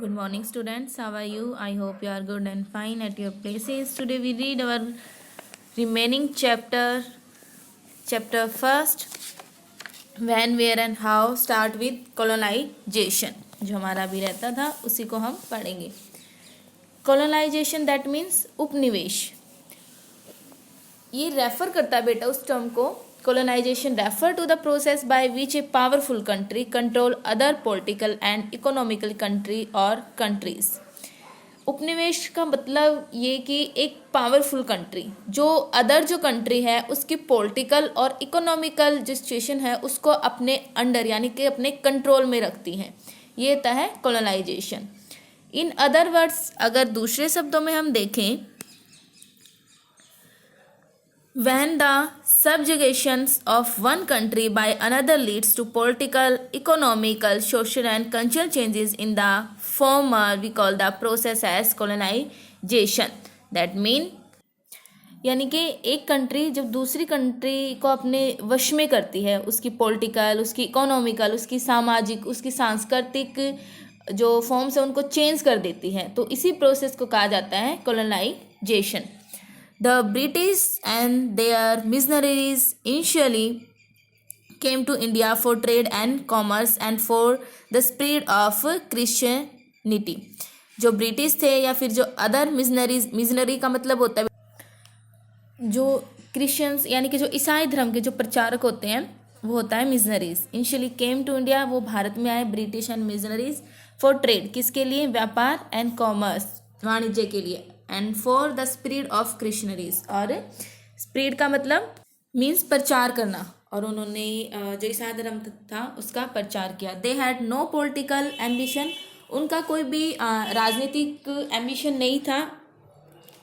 Good morning, students. How are you? I hope you are good and fine at your places. Today we read our remaining chapter. Chapter first, when, where and how. Start with colonization. जो हमारा भी रहता था उसी को हम पढ़ेंगे. Colonization that means उपनिवेश. ये रेफर करता है बेटा उस टर्म को. Colonization refer to the process by which a powerful country control other political and economical country or countries. उपनिवेश का मतलब ये कि एक पावरफुल कंट्री जो अदर जो कंट्री है उसकी पॉलिटिकल और इकोनॉमिकल जो सिचुएशन है उसको अपने अंडर यानी कि अपने कंट्रोल में रखती हैं. ये होता है कॉलोनाइजेशन. इन अदर वर्ड्स अगर दूसरे शब्दों में हम देखें, when the subjugations of one country by another leads to political, economical, social and cultural changes in the former, we call the process as colonization. That mean यानी कि एक country जब दूसरी कंट्री को अपने वश में करती है, उसकी पॉलिटिकल, उसकी इकोनॉमिकल, उसकी सामाजिक, उसकी सांस्कृतिक जो फॉर्म्स है उनको चेंज कर देती है, तो इसी प्रोसेस को कहा जाता है colonisation. The British and their missionaries initially came to India for trade and commerce and for the spread of Christianity. जो ब्रिटिश थे या फिर जो अदर मिशनरी का मतलब होता है जो क्रिश्चियंस यानी कि जो ईसाई धर्म के जो प्रचारक होते हैं वो होता है missionaries. Initially came to India, वो भारत में आए British and missionaries for trade, किसके लिए? व्यापार एंड कॉमर्स, वाणिज्य के लिए, and for the spread of क्रिश्चियनरीज. और स्प्रेड का मतलब मीन्स प्रचार करना, और उन्होंने जो ईसाई धर्म था उसका प्रचार किया. They had no political ambition, उनका कोई भी राजनीतिक एम्बिशन नहीं था.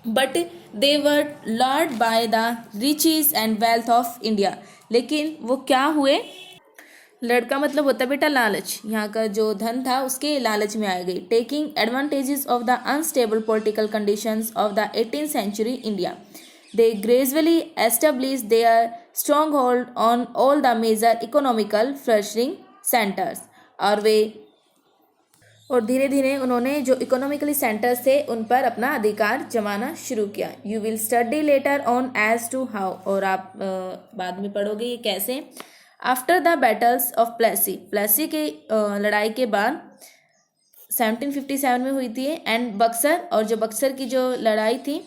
But they were lured by the riches and wealth of India. लेकिन वो क्या हुए? लड़का मतलब होता है बेटा लालच, यहाँ का जो धन था उसके लालच में आ गई. Taking advantages of the unstable political conditions of the 18th century India, they gradually establish their strong hold on all the major economical flourishing centres. और धीरे धीरे उन्होंने जो इकोनॉमिकली सेंटर्स थे उन पर अपना अधिकार जमाना शुरू किया. You will study later on as to how, और आप बाद में पढ़ोगे ये कैसे. After the battles of Plassey के लड़ाई के बाद 1757 में हुई थी, एंड बक्सर, और जो बक्सर की जो लड़ाई थी,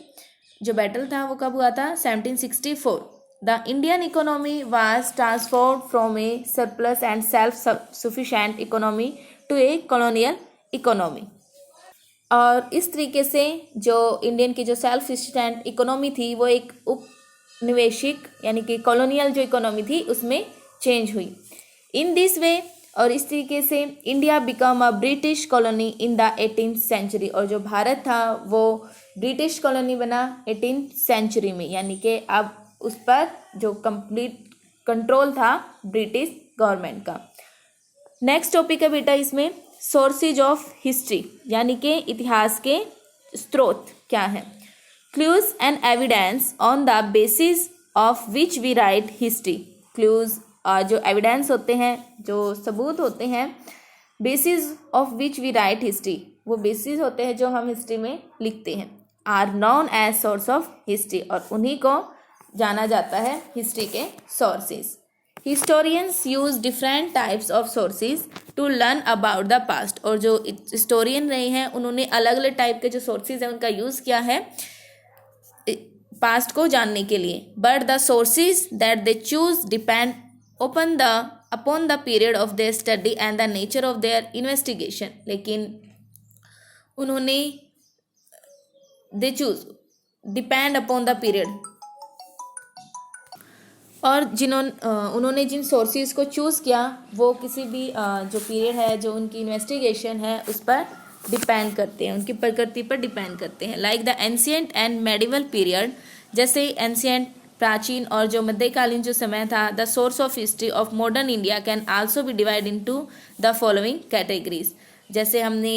जो बैटल था वो कब हुआ था? 1764. The Indian economy was transformed from a surplus and self sufficient economy to a colonial economy. और इस तरीके से जो इंडियन की जो सेल्फ सफिशिएंट इकोनॉमी थी वो एक उपनिवेशिक यानी कि कॉलोनियल जो इकोनॉमी थी उसमें चेंज हुई. इन दिस वे, और इस तरीके से India become a British colony in the 18th century, और जो भारत था वो ब्रिटिश कॉलोनी बना 18th century में, यानी कि अब उस पर जो कंप्लीट कंट्रोल था ब्रिटिश गवर्नमेंट का. नेक्स्ट टॉपिक है बेटा इसमें सोर्सेज ऑफ हिस्ट्री, यानी कि इतिहास के स्रोत क्या है. Clues and evidence on the basis of which we write history. Clues जो एविडेंस होते हैं, जो सबूत होते हैं, basis of which we write history, वो बेसिस होते हैं जो हम हिस्ट्री में लिखते हैं, are known as source of history, और उन्हीं को जाना जाता है हिस्ट्री के sources. Historians use different types of sources to learn about the past, और जो हिस्टोरियन रहे हैं उन्होंने अलग अलग टाइप के जो सोर्सेज हैं उनका यूज़ किया है पास्ट को जानने के लिए. But the sources that they choose depend upon the period of their study and the nature of their investigation. लेकिन उन्होंने they choose depend upon the period, और उन्होंने जिन सोर्सेज को चूज़ किया वो किसी भी जो पीरियड है, जो उनकी इन्वेस्टिगेशन है उस पर डिपेंड करते हैं, उनकी प्रकृति पर डिपेंड करते हैं. Like the ancient and medieval period, जैसे एंशियंट प्राचीन और जो मध्यकालीन जो समय था. The source of history of modern India can also be divide into the following categories. जैसे हमने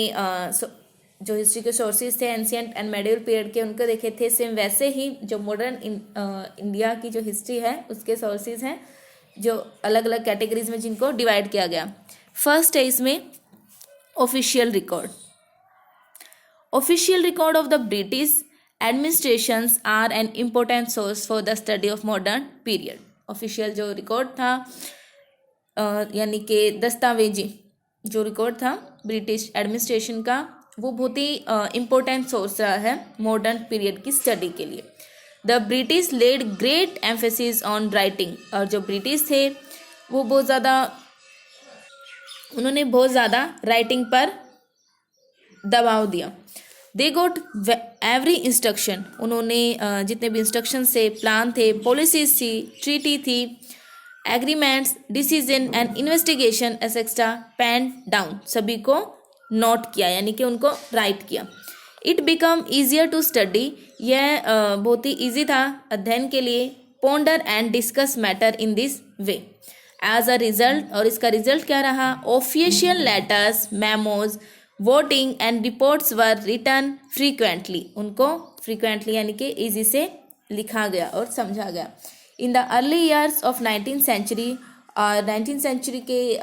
जो हिस्ट्री के सोर्सेज थे एंशियंट एंड मेडिवल पीरियड के उनको देखे थे, सेम वैसे ही जो मॉडर्न इंडिया की जो हिस्ट्री है उसके सोर्सेज हैं जो अलग अलग कैटेगरीज में जिनको डिवाइड किया गया. फर्स्ट है इसमें official record. Official record of the British administrations are an important source for the study of modern period. Official जो रिकॉर्ड था यानी कि दस्तावेजी जो रिकॉर्ड था ब्रिटिश एडमिनिस्ट्रेशन का, वो बहुत ही इम्पोर्टेंट सोर्स रहा है मॉडर्न पीरियड की स्टडी के लिए। The British laid great emphasis on writing, और जो ब्रिटिश थे वो उन्होंने बहुत ज़्यादा राइटिंग पर दबाव दिया। दे गोट एवरी इंस्ट्रक्शन, उन्होंने जितने भी इंस्ट्रक्शन थे, प्लान थे, पॉलिसीज थी, ट्रीटी थी, agreements, decision and investigation etcetera pen down, सभी को नोट किया यानी कि उनको राइट किया। It become easier to study, यह बहुत ही ईजी था अध्ययन के लिए। Ponder and discuss matter in this way. As a result, और इसका रिजल्ट क्या रहा, official letters, memos, voting and reports were written frequently, उनको फ्रीक्वेंटली यानी कि ईजी से लिखा गया और समझा गया। In the early years of 19th century, और 19th सेंचुरी के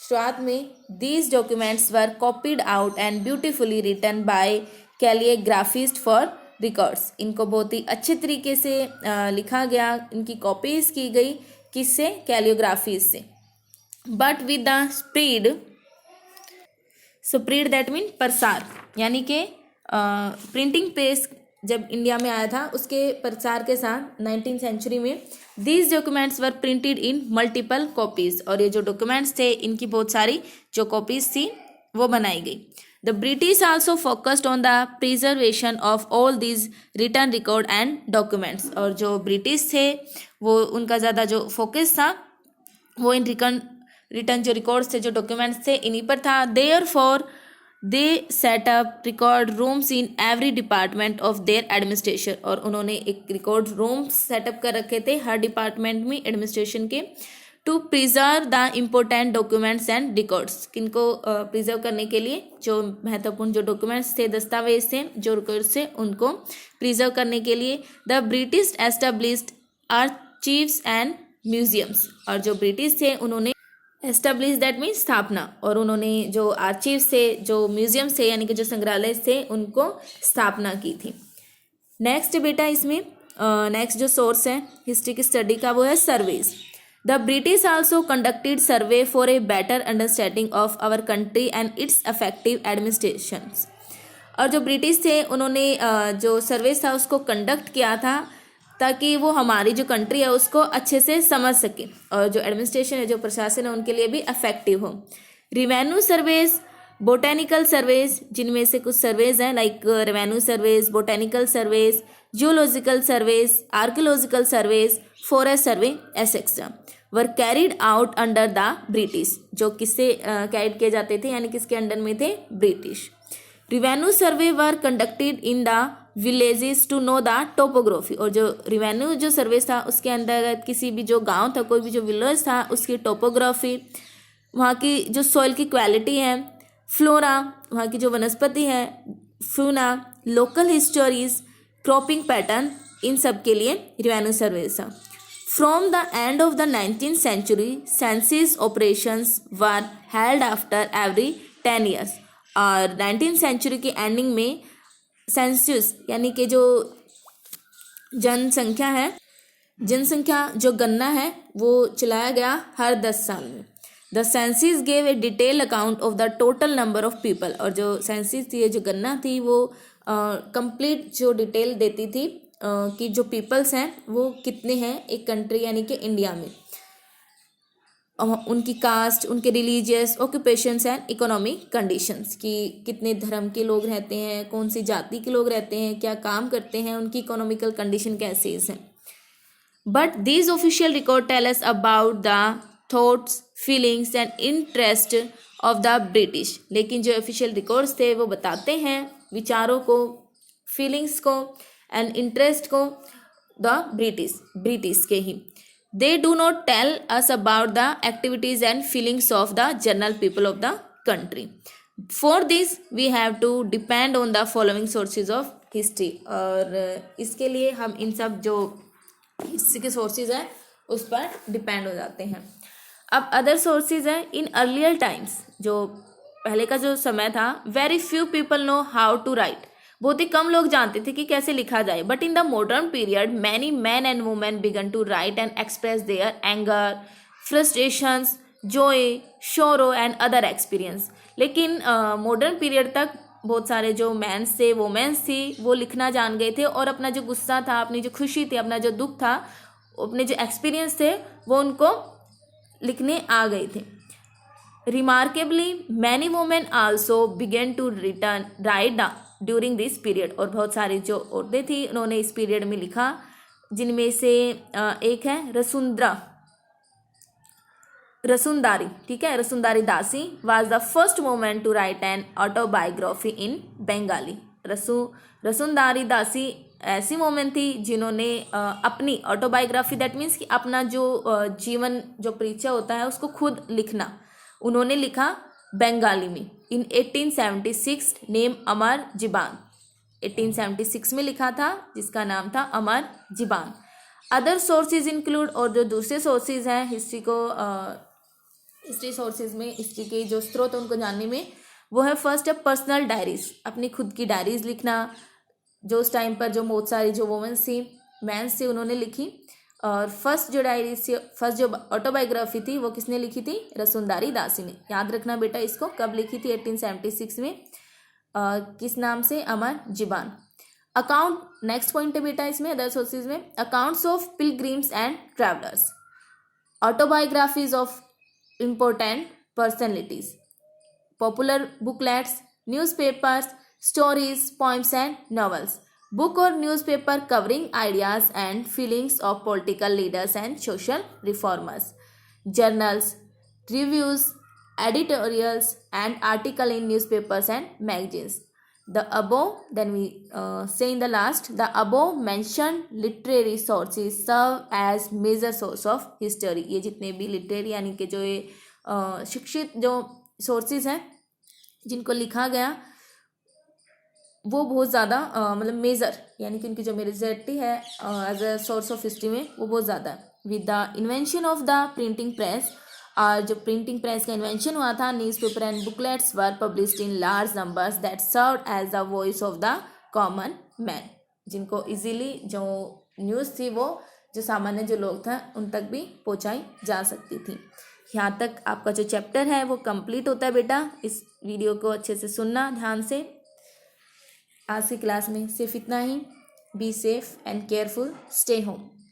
शुरुआत में, these documents were copied out and beautifully written by calligraphist for records, इनको बहुत ही अच्छे तरीके से लिखा गया, इनकी कॉपीज की गई, किससे, कैलियोग्राफी से। But with the spread that mean प्रसार, यानी कि प्रिंटिंग प्रेस जब इंडिया में आया था उसके प्रसार के साथ 19th सेंचुरी में these documents were printed in multiple copies, और ये जो डॉक्यूमेंट्स थे इनकी बहुत सारी जो कॉपीज थी वो बनाई गई। The British also focused on the preservation of all these return record and documents, और जो ब्रिटिश थे वो उनका ज़्यादा जो फोकस था वो इन रिटर्न जो रिकॉर्ड्स थे, जो डॉक्यूमेंट्स थे, इन्हीं पर था। Therefore they set up record rooms in every department of their administration, और उन्होंने एक रिकॉर्ड रूम सेटअप कर रखे थे हर डिपार्टमेंट में एडमिनिस्ट्रेशन के, to preserve the important documents and records, किनको प्रिजर्व करने के लिए, जो महत्वपूर्ण जो डॉक्यूमेंट्स थे, दस्तावेज थे, जो रिकॉर्ड्स थे, उनको प्रिजर्व करने के लिए। The British established archives and museums, और जो ब्रिटिश थे उन्होंने एस्टेब्लिश दैट मीन स्थापना, और उन्होंने जो आर्चीव्स थे, जो म्यूजियम्स थे यानी कि जो संग्रहालय थे, उनको स्थापना की थी। नेक्स्ट बेटा इसमें नेक्स्ट जो सोर्स है हिस्ट्री की स्टडी का वो है surveys. The British also conducted survey for a better understanding of our country and its effective administrations, और जो ब्रिटिश थे उन्होंने जो सर्वे था उसको कंडक्ट किया था ताकि वो हमारी जो कंट्री है उसको अच्छे से समझ सके, और जो एडमिनिस्ट्रेशन है, जो प्रशासन है, उनके लिए भी इफेक्टिव हो। रिवेन्यू सर्वेज, बोटेनिकल सर्वेज, जिनमें से कुछ सर्वेज हैं like revenue surveys, botanical surveys, geological surveys, archaeological surveys, forest survey etcetera were carried out under the British, जो किससे कैरिड किए जाते थे यानी किसके अंडर में थे, British. Revenue survey were conducted in the villages to know the topography, और जो रिवेन्यू जो सर्वे था उसके अंतर्गत किसी भी जो गांव था, कोई भी जो विलेज था, उसकी टोपोग्राफी, वहाँ की जो सॉइल की क्वालिटी है, फ्लोरा, वहाँ की जो वनस्पति है, fauna, local histories, cropping pattern, इन सब के लिए रिवेन्यू सर्वे था। From the end of the 19th century census operations were held after every 10 years, और 19th सेंचुरी की एंडिंग में सेंसस यानी कि जो जनसंख्या जो गणना है वो चलाया गया हर 10 साल में। The census gave a detail account of the total number of people, और जो सेंसिस थी, जो गणना थी, वो कंप्लीट जो डिटेल देती थी कि जो पीपल्स हैं वो कितने हैं एक कंट्री यानी कि इंडिया में, उनकी कास्ट, उनके religious, occupations and economic conditions, कि कितने धर्म के लोग रहते हैं, कौन सी जाति के लोग रहते हैं, क्या काम करते हैं, उनकी इकोनॉमिकल कंडीशन कैसे हैं। But these official record tell us about the thoughts, feelings and interest of the British, लेकिन जो ऑफिशियल रिकॉर्ड्स थे वो बताते हैं विचारों को, फीलिंग्स को एंड इंटरेस्ट को द ब्रिटिश के ही। They do not tell us about the activities and feelings of the general people of the country. For this, we have to depend on the following sources of history. और इसके लिए हम इन सब जो history के sources हैं उस पर डिपेंड हो जाते हैं। अब अदर सोर्सेज हैं इन अर्लियर टाइम्स, जो पहले का जो समय था, very few people know how to write, बहुत ही कम लोग जानते थे कि कैसे लिखा जाए. But in the modern period many men and women began to write and express their anger, frustrations, joy, sorrow and other experience. लेकिन मॉडर्न पीरियड तक बहुत सारे जो मैंस थे, वोमेंस थी, वो लिखना जान गए थे और अपना जो गुस्सा था, अपनी जो खुशी थी, अपना जो दुख था, अपने जो एक्सपीरियंस थे, वो उनको लिखने आ गए थे. Remarkably many women also began to return write during this period. और बहुत सारी जो औरतें थी उन्होंने इस पीरियड में लिखा, जिनमें से एक है रसुंदारी. ठीक है, Rassundari Dasi was the first woman to write an autobiography in Bengali. Rassundari Dasi ऐसी वुमेन थी जिन्होंने अपनी ऑटोबायोग्राफी, दैट मीन्स कि अपना जो जीवन जो परिचय होता है उसको खुद लिखना, उन्होंने लिखा बंगाली में इन 1876. नेम अमर जीबान, 1876 में लिखा था, जिसका नाम था अमर जीबान. अदर सोर्सेज इंक्लूड, और जो दूसरे सोर्सेज हैं हिस्ट्री सोर्सेज में, हिस्ट्री के जो स्रोत उनको जानने में, वो है फर्स्ट है पर्सनल डायरीज, अपनी खुद की डायरीज लिखना, जो उस टाइम पर जो बहुत सारी जो वुमेन्स थी, मैंस थे, उन्होंने लिखी. और फर्स्ट जो डायरी थी, फर्स्ट जो ऑटोबायोग्राफी थी, वो किसने लिखी थी? रसुंदारी दासी ने. याद रखना बेटा इसको, कब लिखी थी? 1876 में. किस नाम से? अमर जीबान. अकाउंट, नेक्स्ट पॉइंट है बेटा इसमें अदर सोर्सेज में, accounts of pilgrims and travellers, autobiographies of important personalities, popular booklets, newspapers, stories, poems and novels, book or newspaper covering ideas and feelings of political leaders and social reformers, journals, reviews, editorials and article in newspapers and magazines. The above, then we say in the last, the above mentioned literary sources serve as major source of history. ये जितने भी literary यानी कि जो ये शिक्षित जो sources हैं जिनको लिखा गया, वो बहुत ज़्यादा मतलब मेजर, यानी कि उनकी जो मेजॉरिटी है as a source of history में, वो बहुत ज़्यादा है. With the invention of the printing press, और जो प्रिंटिंग प्रेस का इन्वेंशन हुआ था, newspaper and booklets were published in large numbers that served as the voice of the common man, जिनको इजीली जो न्यूज़ थी वो जो सामान्य जो लोग थे उन तक भी पहुंचाई जा सकती थी. यहाँ तक आपका जो चैप्टर है वो कंप्लीट होता है बेटा. इस वीडियो को अच्छे से सुनना ध्यान से. आज की क्लास में सिर्फ इतना ही. Be safe and careful, stay home.